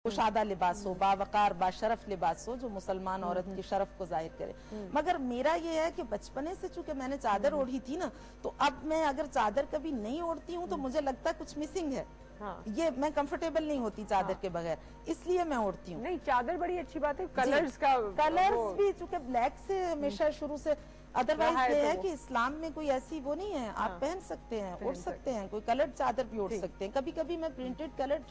कुशादा लिबास हो, बावकार बाशरफ लिबास हो, जो मुसलमान औरत के शरफ को जाहिर करे। मगर मेरा ये है कि बचपने से चूंकि मैंने चादर ओढ़ी थी ना, तो अब मैं अगर चादर कभी नहीं ओढ़ती हूँ तो मुझे लगता है कुछ मिसिंग है। ये मैं कंफर्टेबल नहीं होती चादर के बगैर, इसलिए मैं ओढ़ती हूँ। नहीं, चादर बड़ी अच्छी बात है। कलर्स भी चूंकि ब्लैक से हमेशा शुरू से, अदरवाइज ये है कि इस्लाम में कोई ऐसी वो नहीं है, आप पहन सकते हैं, ओढ़ सकते हैं, कोई कलर्ड चादर भी ओढ़ सकते हैं। कभी कभी मैं प्रिंटेड कलर्ड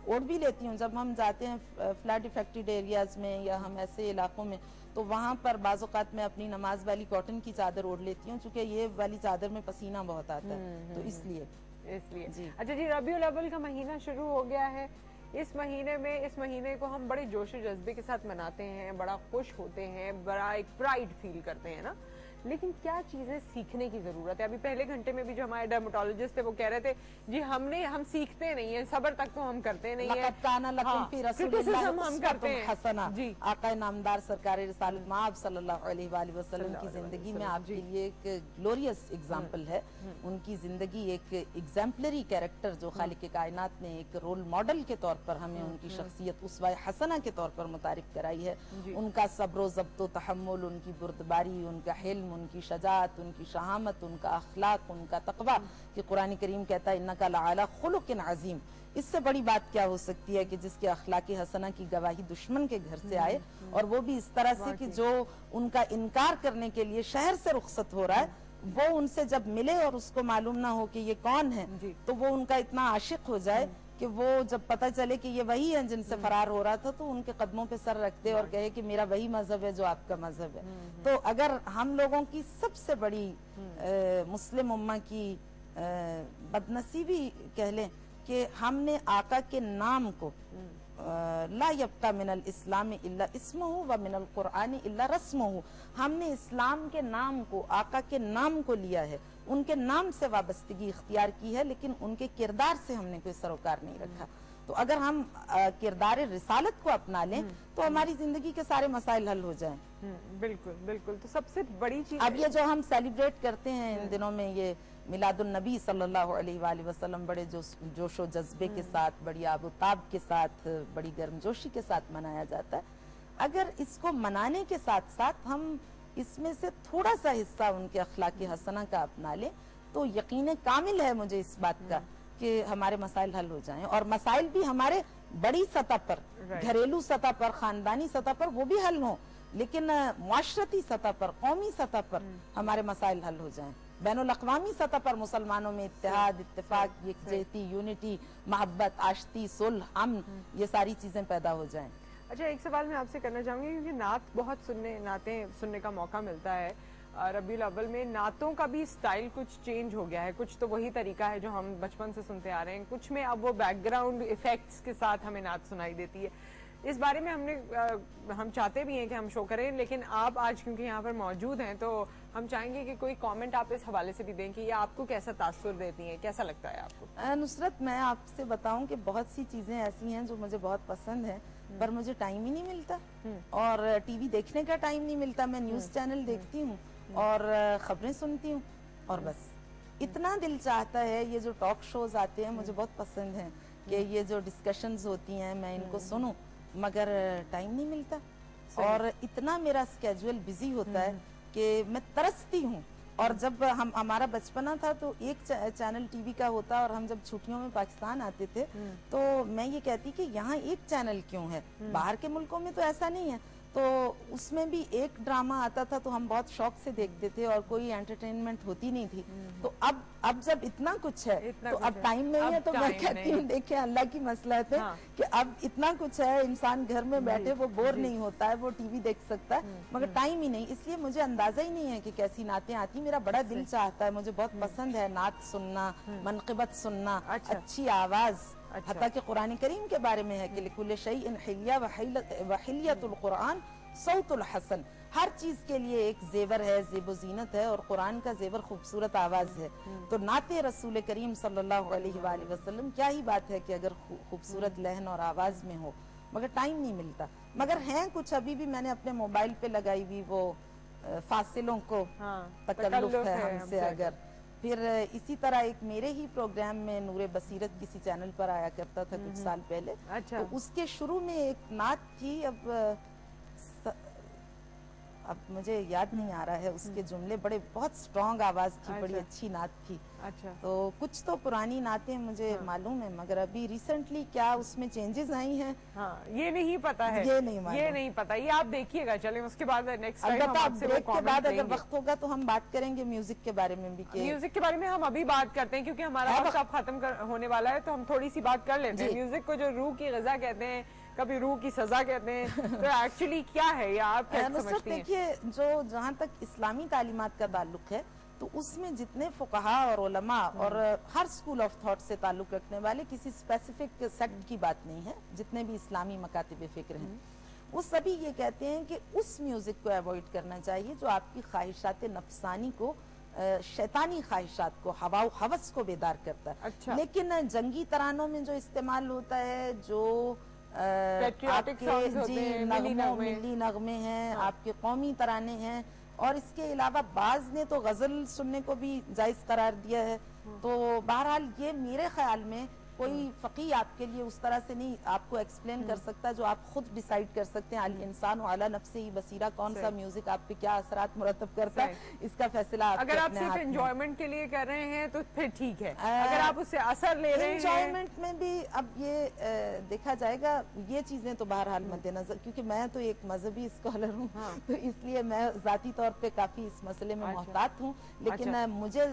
ओढ़ भी लेती हूँ जब हम जाते हैं फ्लड इफेक्टेड एरियाज में या हम ऐसे इलाकों में, तो वहाँ पर बाज़ औक़ात मैं अपनी नमाज वाली कॉटन की चादर ओढ़ लेती हूँ, चूंकि ये वाली चादर में पसीना बहुत आता है, तो इसलिए अच्छा जी, रबीउल अव्वल का महीना शुरू हो गया है। इस महीने को हम बड़े जोश और जज्बे के साथ मनाते हैं, बड़ा खुश होते हैं, बड़ा एक प्राइड फील करते हैं ना, लेकिन क्या चीजें सीखने की जरूरत है? अभी पहले घंटे में भी जो हमारे डर्मेटोलॉजिस्ट थे वो कह रहे थे जी हम सीखते नहीं है, सब्र तक तो हम करते नहीं है, क्रिटिसिज्म हम करते हैं जी। आका नामदार सरकार रिसालत माब सल्लल्लाहु अलैहि वसल्लम की जिंदगी में आपके लिए एक ग्लोरियस एग्जाम्पल है। उनकी जिंदगी एक एग्जाम्पलरी कैरेक्टर जो खालिक कायनात ने एक रोल मॉडल के तौर पर हमें उनकी शख्सियत उसवा हसना के तौर पर मुतारिफ कराई है। उनका सब्र ज़ब्त तहम्मुल, उनकी बुर्दबारी, उनका हिल्म, उनकी शजात, उनकी शहामत, उनका अखलाक, उनका तक़वा, कि कुरान करीम कहता है इन्नका लअला खुलुक़िन अज़ीम। इससे बड़ी बात क्या हो सकती है कि जिसके अखलाकी हसना की गवाही दुश्मन के घर से आए, और वो भी इस तरह से कि जो उनका इनकार करने के लिए शहर से रुखसत हो रहा है, वो उनसे जब मिले और उसको मालूम ना हो कि ये कौन है, तो वो उनका इतना आशिक हो जाए कि वो जब पता चले कि ये वही है जिनसे फरार हो रहा था, तो उनके कदमों पे सर रख दे और कहे कि मेरा वही मजहब है जो आपका मजहब है। तो अगर हम लोगों की सबसे बड़ी मुस्लिम उम्मा की बदनसीबी कह लें कि हमने आका के नाम को ला यब्का मिनल इस्लाम इल्ला इस्मुहु व मिनल कुरान इल्ला रस्मुहु, हमने इस्लाम के नाम को, आका के नाम को लिया है, उनके नाम से वाबस्तगी इख्तियार की है, लेकिन उनके किरदार से हमने कोई सरोकार नहीं रखा। तो अगर हम किरदार रिसालत को अपना लें तो हमारी जिंदगी के सारे मसाइल हल हो जाएं। बिल्कुल बिल्कुल। तो सबसे बड़ी चीज अब ये जो हम सेलिब्रेट करते हैं इन दिनों में, ये मिलादुन नबी सल्लल्लाहु अलैहि वसल्लम, बड़े जोशो जज्बे के साथ, बड़ी आबोताब के साथ, बड़ी गर्मजोशी के साथ मनाया जाता है। अगर इसको मनाने के साथ साथ हम इसमें से थोड़ा सा हिस्सा उनके अखलाकी हसना का अपना लें, तो यकीन कामिल है मुझे इस बात का कि हमारे मसाइल हल हो जाएं। और मसाइल भी हमारे बड़ी सतह पर, घरेलू सतह पर, खानदानी सतह पर वो भी हल हों, लेकिन मुआशरती सतह पर, कौमी सतह पर हमारे मसाइल हल हो जाएं। बैनुल अक़वामी सतह पर मुसलमानों में इत्तेहाद, इत्तेफाक, यकजहती, यूनिटी, मोहब्बत, आश्ती, सुलह, अमन, ये सारी चीजें पैदा हो जाएं। अच्छा, एक सवाल मैं आपसे करना चाहूंगी, क्योंकि नात बहुत नातें सुनने का मौका मिलता है। रबीउल अव्वल में नातों का भी स्टाइल कुछ चेंज हो गया है, कुछ तो वही तरीका है जो हम बचपन से सुनते आ रहे हैं, कुछ में अब वो बैकग्राउंड इफेक्ट्स के साथ हमें नात सुनाई देती है। इस बारे में हम चाहते भी हैं कि हम शो करें, लेकिन आप आज क्योंकि यहाँ पर मौजूद हैं तो हम चाहेंगे कि कोई कमेंट आप इस हवाले से भी दें कि ये आपको कैसा तासुर देती हैं, कैसा लगता है आपको? नुसरत, मैं आपसे बताऊं कि बहुत सी चीजें ऐसी हैं जो मुझे बहुत पसंद है, पर मुझे टाइम ही नहीं मिलता, और टीवी देखने का टाइम नहीं मिलता। मैं न्यूज चैनल देखती हूँ और खबरें सुनती हूँ, और बस इतना दिल चाहता है ये जो टॉक शोज आते हैं मुझे बहुत पसंद हैं कि ये जो डिस्कशंस होती हैं मैं इनको सुनूं, मगर टाइम नहीं मिलता, और इतना मेरा स्केड्यूल बिजी होता है कि मैं तरसती हूँ। और जब हमारा बचपना था तो एक चैनल टीवी का होता, और हम जब छुट्टियों में पाकिस्तान आते थे तो मैं ये कहती कि यहाँ एक चैनल क्यों है, बाहर के मुल्कों में तो ऐसा नहीं है। तो उसमें भी एक ड्रामा आता था तो हम बहुत शौक से देखते थे, और कोई एंटरटेनमेंट होती नहीं थी। तो अब जब इतना कुछ है तो अब टाइम नहीं है, तो मैं कहती हूँ देखें अल्लाह की मसलहत है कि अब इतना कुछ है, इंसान घर में बैठे वो बोर नहीं होता है, वो टीवी देख सकता है, मगर टाइम ही नहीं। इसलिए मुझे अंदाजा ही नहीं है कि कैसी नातें आती। मेरा बड़ा दिल चाहता है, मुझे बहुत पसंद है नात सुनना, मनक़िबत सुनना, अच्छी आवाज। हत्ता कि कुरान करीम के बारे में है कि लिकुल्लि शैइन हिल्या व हिल्यतुल कुरान सौतुल हसन, हर चीज के लिए एक जेवर है, ज़ेबो ज़ीनत है, और कुरान का जेवर खूबसूरत आवाज है। तो नाते रसूल करीम सल्लल्लाहु अलैहि वसल्लम, क्या ही बात है कि अगर खूबसूरत लहन और आवाज में हो, मगर टाइम नहीं मिलता। मगर हैं कुछ, अभी भी मैंने अपने मोबाइल पे लगाई हुई वो फासिलों को तकल्लुफ है हमसे अगर, پھر اسی طرح ایک میرے ہی پروگرام میں نور بصیرت کسی چینل پر آیا کرتا تھا کچھ سال پہلے. اچھا. تو اس کے شروع میں ایک نعت تھی, اب مجھے یاد نہیں آ رہا ہے اس کے جملے, بڑے بہت سٹرونگ آواز تھی, بڑی اچھی نعت تھی. اچھا. تو کچھ تو پرانی نعتیں مجھے معلوم ہے, مگر ابھی ریسنٹلی کیا اس میں چینجز آئی ہیں یہ نہیں پتا ہے, یہ نہیں پتا. یہ آپ دیکھیے گا, چلیں اس کے بعد نیکسٹ ٹائم البتہ بریک کے بعد اگر وقت ہوگا تو ہم بات کریں گے میوزک کے بارے میں بھی. میوزک کے بارے میں ہم ابھی بات کرتے ہیں کیونکہ ہمارا وقت اب ختم ہونے والا ہے, تو ہم تھوڑی سی بات کر لیتے ہیں. میوزک کو جو روح کی غذا کہتے ہیں, کبھی روح کی سزا کہتے ہیں, تو ایکچولی کیا ہے یا آپ کیا سمجھتی ہیں؟ دیکھیے, جہاں تک اسلامی تعلیمات کا تعلق ہے تو اس میں جتنے فقہا اور علماء اور ہر سکول آف تھاٹ سے تعلق رکھنے والے, کسی اسپیسیفک سیکٹ کی بات نہیں ہے, جتنے بھی اسلامی مکاتب فکر ہیں وہ سبھی یہ کہتے ہیں کہ اس میوزک کو ایوائڈ کرنا چاہیے جو آپ کی خواہشات نفسانی کو, شیطانی خواہشات کو, ہوا و ہوس کو بیدار کرتا ہے. اچھا. لیکن جنگی ترانوں میں جو استعمال ہوتا ہے, جو ملی نغمے ہیں, آپ کے قومی ترانے ہیں, اور اس کے علاوہ بعض نے تو غزل سننے کو بھی جائز قرار دیا ہے. تو بہرحال یہ میرے خیال میں کوئی فقی آپ کے لیے اس طرح سے نہیں آپ کو ایکسپلین کر سکتا, جو آپ خود ڈیسائیڈ کر سکتے ہیں. انسان علی نفسہ بصیرہ, کون سا میوزک آپ پہ کیا اثرات مرتب کرتا ہے, اس کا فیصلہ آپ اگر آپ صرف انجوائمنٹ کے لیے کر رہے ہیں تو پھر ٹھیک ہے, اگر آپ اس سے اثر لے رہے ہیں. انجوائمنٹ میں بھی اب یہ دیکھا جائے گا, یہ چیزیں تو بہرحال مد نظر, کیونکہ میں تو ایک مذہبی اسکالر ہوں, تو اس لیے میں ذاتی طور پہ کافی اس مسئلے میں محتاط ہوں, لیکن مجھے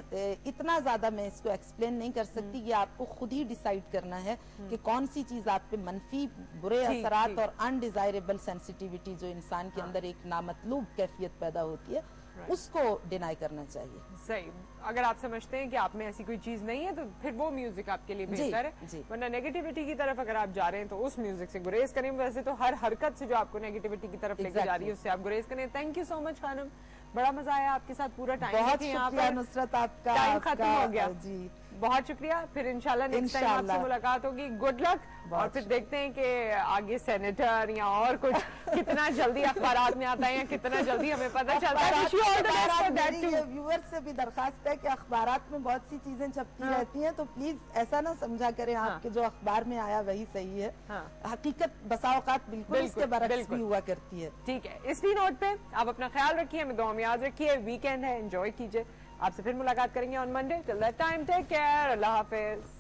اتنا زیادہ میں اس کو ایکسپلین نہیں کر سکتی. یہ آپ کو خود ہی ڈیسائیڈ کرنا ہے کہ کون سی چیز آپ پہ منفی برے اثرات اور انڈیزائریبل سینسیٹیوٹی جو انسان کے اندر ایک نامطلوب کیفیت پیدا ہوتی ہے, اس کو ڈینائی کرنا چاہیے. صحیح. اگر آپ سمجھتے ہیں کہ آپ میں ایسی کوئی چیز نہیں ہے تو پھر وہ میوزک آپ کے لیے بہتر ہے, ورنہ نیگیٹیوٹی کی طرف اگر آپ جا رہے ہیں تو اس میوزک سے گریز کریں. ویسے تو ہر حرکت سے جو آپ کو نیگیٹیوٹی کی طرف لے کے جا رہی ہے اس سے آپ گریز کریں. تھینک یو سو مچ خانم, بڑا مزہ آیا آپ کے ساتھ, پورا ٹائم بہت شکریہ نصرت, آپ کا ٹائم ختم ہو گیا. جی بہت شکریہ. پھر انشاءاللہ نیکسٹ ٹائم آپ سے ملاقات ہوگی. Good luck. اور پھر دیکھتے ہیں کہ آگے سینیٹر یا اور کچھ کتنا جلدی اخبارات میں آتا ہے یا کتنا جلدی ہمیں پتہ چلتا ہے. ویور سے بھی درخواست ہے کہ اخبارات میں بہت سی چیزیں چھپتی رہتی ہیں, تو پلیز ایسا نہ سمجھا کریں آپ کے جو اخبار میں آیا وہی صحیح ہے. حقیقت بسا اوقات بالکل اس کے برعکس بھی ہوا کرتی ہے. ٹھیک ہے. اسی نوٹ پہ آپ اپنا خیال رکھیے, ہمیں دعا میں یاد رکھیے. ویکینڈ ہے, انجوائے کیجیے. آپ سے پھر ملاقات کریں گے on Monday. Till that time take care. اللہ حافظ.